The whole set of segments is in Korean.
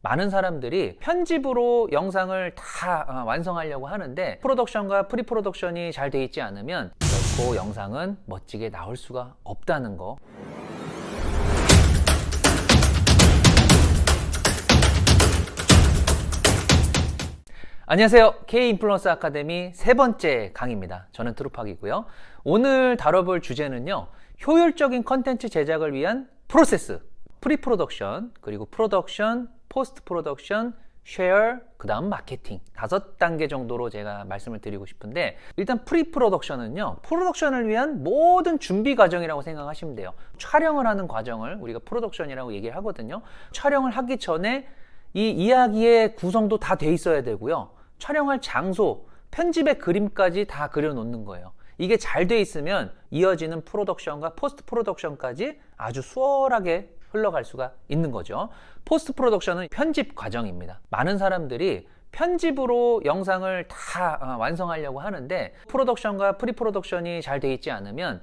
많은 사람들이 편집으로 영상을 다 완성하려고 하는데 프로덕션과 프리 프로덕션이 잘 돼 있지 않으면 결코 영상은 멋지게 나올 수가 없다는 거. 안녕하세요. K-인플루언서 아카데미 세 번째 강의입니다. 저는 트루팍이고요. 오늘 다뤄볼 주제는요, 효율적인 컨텐츠 제작을 위한 프로세스, 프리 프로덕션, 그리고 프로덕션, 포스트 프로덕션, 쉐어, 그 다음 마케팅 5단계 정도로 제가 말씀을 드리고 싶은데, 일단 프리 프로덕션은요, 프로덕션을 위한 모든 준비 과정이라고 생각하시면 돼요. 촬영을 하는 과정을 우리가 프로덕션이라고 얘기를 하거든요. 촬영을 하기 전에 이 이야기의 구성도 다 돼 있어야 되고요. 촬영할 장소, 편집의 그림까지 다 그려놓는 거예요. 이게 잘 돼 있으면 이어지는 프로덕션과 포스트 프로덕션까지 아주 수월하게 흘러갈 수가 있는 거죠. 포스트 프로덕션은 편집 과정입니다. 많은 사람들이 편집으로 영상을 다 완성하려고 하는데 프로덕션과 프리 프로덕션이 잘 돼 있지 않으면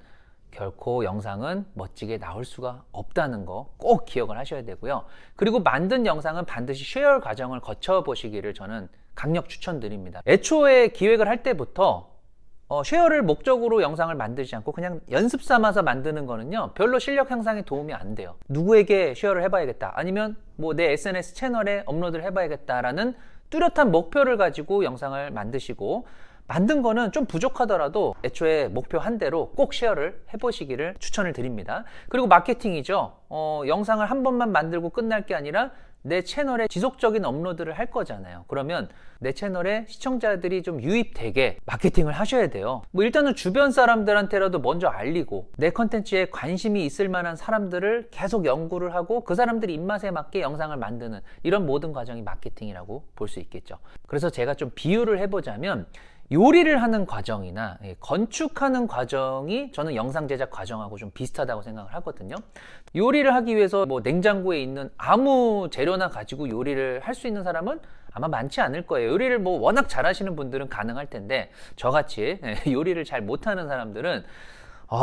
결코 영상은 멋지게 나올 수가 없다는 거 꼭 기억을 하셔야 되고요. 그리고 만든 영상은 반드시 쉐어 과정을 거쳐 보시기를 저는 강력 추천드립니다. 애초에 기획을 할 때부터 쉐어를 목적으로 영상을 만들지 않고 그냥 연습 삼아서 만드는 거는요, 별로 실력 향상에 도움이 안 돼요. 누구에게 쉐어를 해봐야겠다, 아니면 뭐 내 SNS 채널에 업로드를 해봐야겠다라는 뚜렷한 목표를 가지고 영상을 만드시고, 만든 거는 좀 부족하더라도 애초에 목표 한 대로 꼭 쉐어를 해보시기를 추천을 드립니다. 그리고 마케팅이죠. 영상을 한 번만 만들고 끝날 게 아니라 내 채널에 지속적인 업로드를 할 거잖아요. 그러면 내 채널에 시청자들이 좀 유입되게 마케팅을 하셔야 돼요. 뭐 일단은 주변 사람들한테라도 먼저 알리고, 내 컨텐츠에 관심이 있을 만한 사람들을 계속 연구를 하고 그 사람들 입맛에 맞게 영상을 만드는 이런 모든 과정이 마케팅이라고 볼 수 있겠죠. 그래서 제가 좀 비유를 해보자면, 요리를 하는 과정이나 건축하는 과정이 저는 영상 제작 과정하고 좀 비슷하다고 생각을 하거든요. 요리를 하기 위해서 뭐 냉장고에 있는 아무 재료나 가지고 요리를 할 수 있는 사람은 아마 많지 않을 거예요. 요리를 뭐 워낙 잘하시는 분들은 가능할 텐데, 저같이 요리를 잘 못하는 사람들은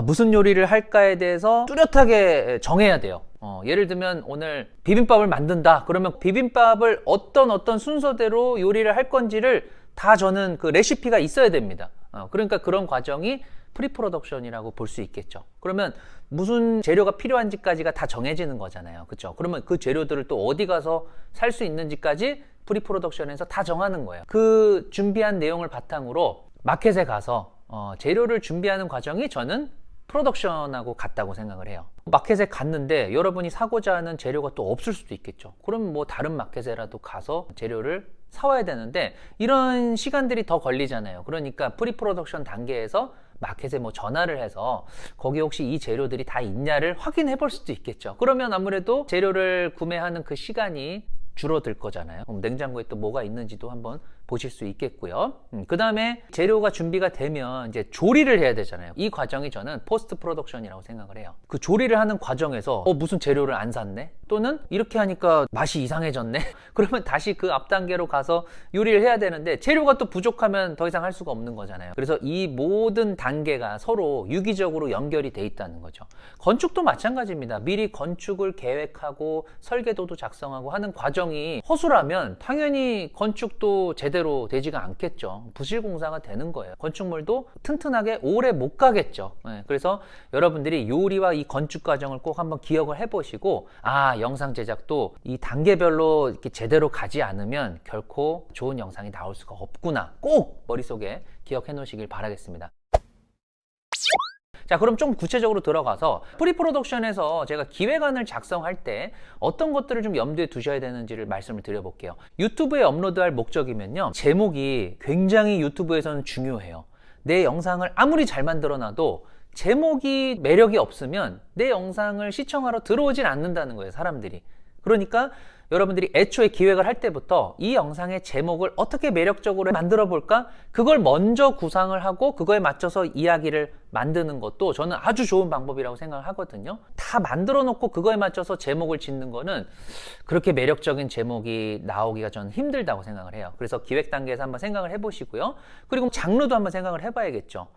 무슨 요리를 할까에 대해서 뚜렷하게 정해야 돼요. 예를 들면 오늘 비빔밥을 만든다 그러면 비빔밥을 어떤 순서대로 요리를 할 건지를 다 저는 그 레시피가 있어야 됩니다. 그러니까 그런 과정이 프리 프로덕션이라고 볼 수 있겠죠. 그러면 무슨 재료가 필요한지까지가 다 정해지는 거잖아요. 그렇죠? 그러면 그 재료들을 또 어디 가서 살 수 있는지까지 프리 프로덕션에서 다 정하는 거예요. 그 준비한 내용을 바탕으로 마켓에 가서 재료를 준비하는 과정이 저는 프로덕션하고 같다고 생각을 해요. 마켓에 갔는데 여러분이 사고자 하는 재료가 또 없을 수도 있겠죠. 그럼 뭐 다른 마켓에라도 가서 재료를 사와야 되는데 이런 시간들이 더 걸리잖아요. 그러니까 프리 프로덕션 단계에서 마켓에 뭐 전화를 해서 거기 혹시 이 재료들이 다 있냐를 확인해 볼 수도 있겠죠. 그러면 아무래도 재료를 구매하는 그 시간이 줄어들 거잖아요. 그럼 냉장고에 또 뭐가 있는지도 한번 보실 수 있겠고요. 그 다음에 재료가 준비가 되면 이제 조리를 해야 되잖아요. 이 과정이 저는 포스트 프로덕션이라고 생각을 해요. 그 조리를 하는 과정에서 무슨 재료를 안 샀네? 또는 이렇게 하니까 맛이 이상해졌네? 그러면 다시 그 앞 단계로 가서 요리를 해야 되는데 재료가 또 부족하면 더 이상 할 수가 없는 거잖아요. 그래서 이 모든 단계가 서로 유기적으로 연결이 돼 있다는 거죠. 건축도 마찬가지입니다. 미리 건축을 계획하고 설계도도 작성하고 하는 과정이 허술하면 당연히 건축도 제대로 되지가 않겠죠. 부실공사가 되는 거예요. 건축물도 튼튼하게 오래 못 가겠죠. 그래서 여러분들이 요리와 이 건축 과정을 꼭 한번 기억을 해보시고, 영상 제작도 이 단계별로 이렇게 제대로 가지 않으면 결코 좋은 영상이 나올 수가 없구나, 꼭 머릿속에 기억해 놓으시길 바라겠습니다. 자, 그럼 좀 구체적으로 들어가서 프리 프로덕션에서 제가 기획안을 작성할 때 어떤 것들을 좀 염두에 두셔야 되는지를 말씀을 드려볼게요. 유튜브에 업로드할 목적이면요, 제목이 굉장히 유튜브에서는 중요해요. 내 영상을 아무리 잘 만들어놔도 제목이 매력이 없으면 내 영상을 시청하러 들어오진 않는다는 거예요, 사람들이. 그러니까 여러분들이 애초에 기획을 할 때부터 이 영상의 제목을 어떻게 매력적으로 만들어 볼까? 그걸 먼저 구상을 하고 그거에 맞춰서 이야기를 만드는 것도 저는 아주 좋은 방법이라고 생각을 하거든요. 다 만들어 놓고 그거에 맞춰서 제목을 짓는 거는 그렇게 매력적인 제목이 나오기가 저는 힘들다고 생각을 해요. 그래서 기획 단계에서 한번 생각을 해보시고요. 그리고 장르도 한번 생각을 해봐야겠죠.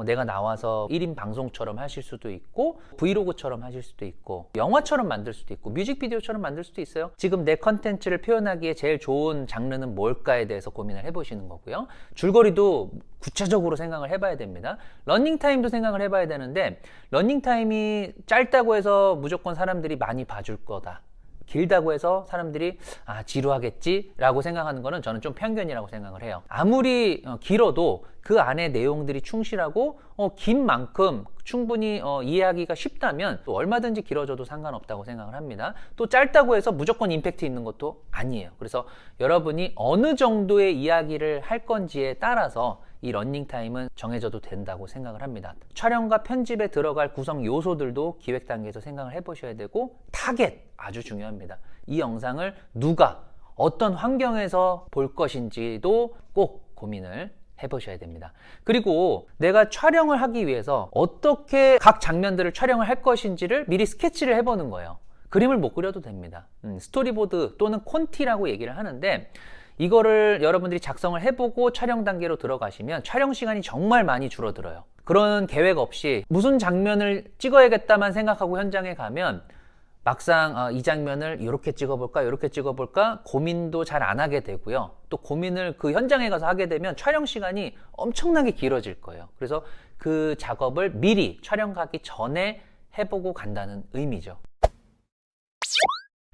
내가 나와서 1인 방송처럼 하실 수도 있고 브이로그처럼 하실 수도 있고 영화처럼 만들 수도 있고 뮤직비디오처럼 만들 수도 있어요. 지금 내 컨텐츠를 표현하기에 제일 좋은 장르는 뭘까에 대해서 고민을 해보시는 거고요. 줄거리도 구체적으로 생각을 해봐야 됩니다. 러닝타임도 생각을 해봐야 되는데 러닝타임이 짧다고 해서 무조건 사람들이 많이 봐줄 거다. 길다고 해서 사람들이 지루하겠지 라고 생각하는 거는 저는 좀 편견이라고 생각을 해요. 아무리 길어도 그 안에 내용들이 충실하고 긴 만큼 충분히 이해하기가 쉽다면 또 얼마든지 길어져도 상관없다고 생각을 합니다. 또 짧다고 해서 무조건 임팩트 있는 것도 아니에요. 그래서 여러분이 어느 정도의 이야기를 할 건지에 따라서 이 러닝타임은 정해져도 된다고 생각을 합니다. 촬영과 편집에 들어갈 구성 요소들도 기획 단계에서 생각을 해보셔야 되고 타겟 아주 중요합니다. 이 영상을 누가 어떤 환경에서 볼 것인지도 꼭 고민을 해보셔야 됩니다. 그리고 내가 촬영을 하기 위해서 어떻게 각 장면들을 촬영을 할 것인지를 미리 스케치를 해보는 거예요. 그림을 못 그려도 됩니다. 스토리보드 또는 콘티라고 얘기를 하는데 이거를 여러분들이 작성을 해보고 촬영 단계로 들어가시면 촬영 시간이 정말 많이 줄어들어요. 그런 계획 없이 무슨 장면을 찍어야겠다만 생각하고 현장에 가면 막상 이 장면을 이렇게 찍어볼까 이렇게 찍어볼까 고민도 잘 안 하게 되고요. 또 고민을 그 현장에 가서 하게 되면 촬영 시간이 엄청나게 길어질 거예요. 그래서 그 작업을 미리 촬영 가기 전에 해보고 간다는 의미죠.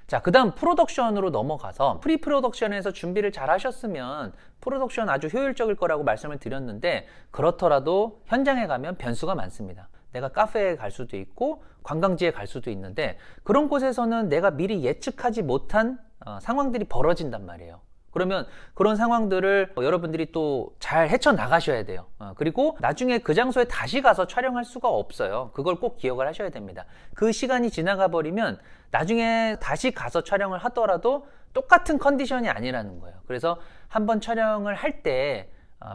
자, 그 다음 프로덕션으로 넘어가서 프리 프로덕션에서 준비를 잘 하셨으면 프로덕션 아주 효율적일 거라고 말씀을 드렸는데 그렇더라도 현장에 가면 변수가 많습니다. 내가 카페에 갈 수도 있고 관광지에 갈 수도 있는데 그런 곳에서는 내가 미리 예측하지 못한 상황들이 벌어진단 말이에요. 그러면 그런 상황들을 여러분들이 또 잘 헤쳐나가셔야 돼요. 그리고 나중에 그 장소에 다시 가서 촬영할 수가 없어요. 그걸 꼭 기억을 하셔야 됩니다. 그 시간이 지나가 버리면 나중에 다시 가서 촬영을 하더라도 똑같은 컨디션이 아니라는 거예요. 그래서 한번 촬영을 할 때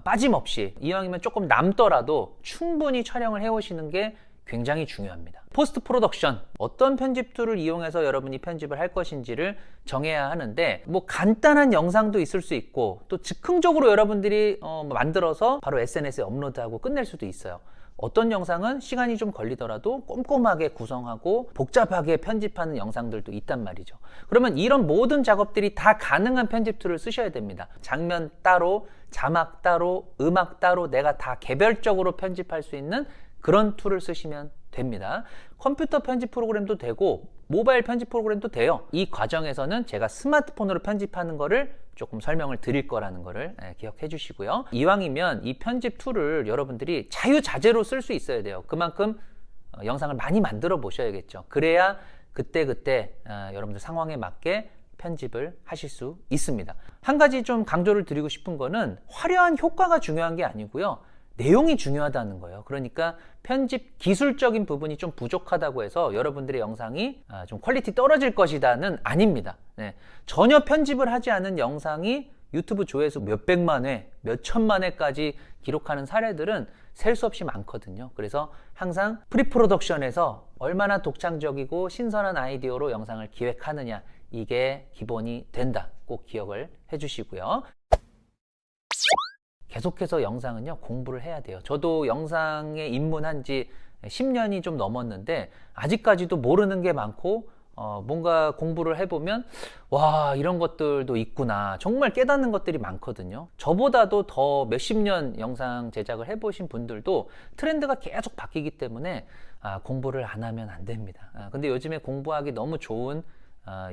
빠짐없이 이왕이면 조금 남더라도 충분히 촬영을 해오시는 게 굉장히 중요합니다. 포스트 프로덕션, 어떤 편집 툴을 이용해서 여러분이 편집을 할 것인지를 정해야 하는데 뭐 간단한 영상도 있을 수 있고 또 즉흥적으로 여러분들이 만들어서 바로 SNS에 업로드하고 끝낼 수도 있어요. 어떤 영상은 시간이 좀 걸리더라도 꼼꼼하게 구성하고 복잡하게 편집하는 영상들도 있단 말이죠. 그러면 이런 모든 작업들이 다 가능한 편집 툴을 쓰셔야 됩니다. 장면 따로, 자막 따로, 음악 따로 내가 다 개별적으로 편집할 수 있는 그런 툴을 쓰시면 됩니다. 컴퓨터 편집 프로그램도 되고 모바일 편집 프로그램도 돼요. 이 과정에서는 제가 스마트폰으로 편집하는 거를 조금 설명을 드릴 거라는 거를 기억해 주시고요. 이왕이면 이 편집 툴을 여러분들이 자유자재로 쓸 수 있어야 돼요. 그만큼 영상을 많이 만들어 보셔야겠죠. 그래야 그때그때 여러분들 상황에 맞게 편집을 하실 수 있습니다. 한 가지 좀 강조를 드리고 싶은 거는 화려한 효과가 중요한 게 아니고요. 내용이 중요하다는 거예요. 그러니까 편집 기술적인 부분이 좀 부족하다고 해서 여러분들의 영상이 좀 퀄리티 떨어질 것이다는 아닙니다. 네. 전혀 편집을 하지 않은 영상이 유튜브 조회수 몇백만 회, 몇천만 회까지 기록하는 사례들은 셀 수 없이 많거든요. 그래서 항상 프리프로덕션에서 얼마나 독창적이고 신선한 아이디어로 영상을 기획하느냐, 이게 기본이 된다. 꼭 기억을 해주시고요. 계속해서 영상은요, 공부를 해야 돼요. 저도 영상에 입문한 지 10년이 좀 넘었는데 아직까지도 모르는 게 많고 뭔가 공부를 해보면 와, 이런 것들도 있구나, 정말 깨닫는 것들이 많거든요. 저보다도 더 몇십 년 영상 제작을 해보신 분들도 트렌드가 계속 바뀌기 때문에 공부를 안 하면 안 됩니다. 근데 요즘에 공부하기 너무 좋은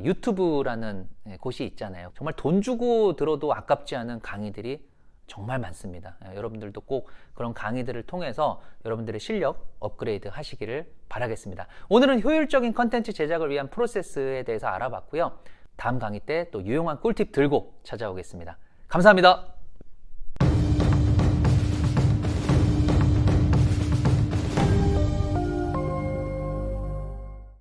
유튜브라는 곳이 있잖아요. 정말 돈 주고 들어도 아깝지 않은 강의들이 정말 많습니다. 여러분들도 꼭 그런 강의들을 통해서 여러분들의 실력 업그레이드 하시기를 바라겠습니다. 오늘은 효율적인 컨텐츠 제작을 위한 프로세스에 대해서 알아봤고요. 다음 강의 때 또 유용한 꿀팁 들고 찾아오겠습니다. 감사합니다.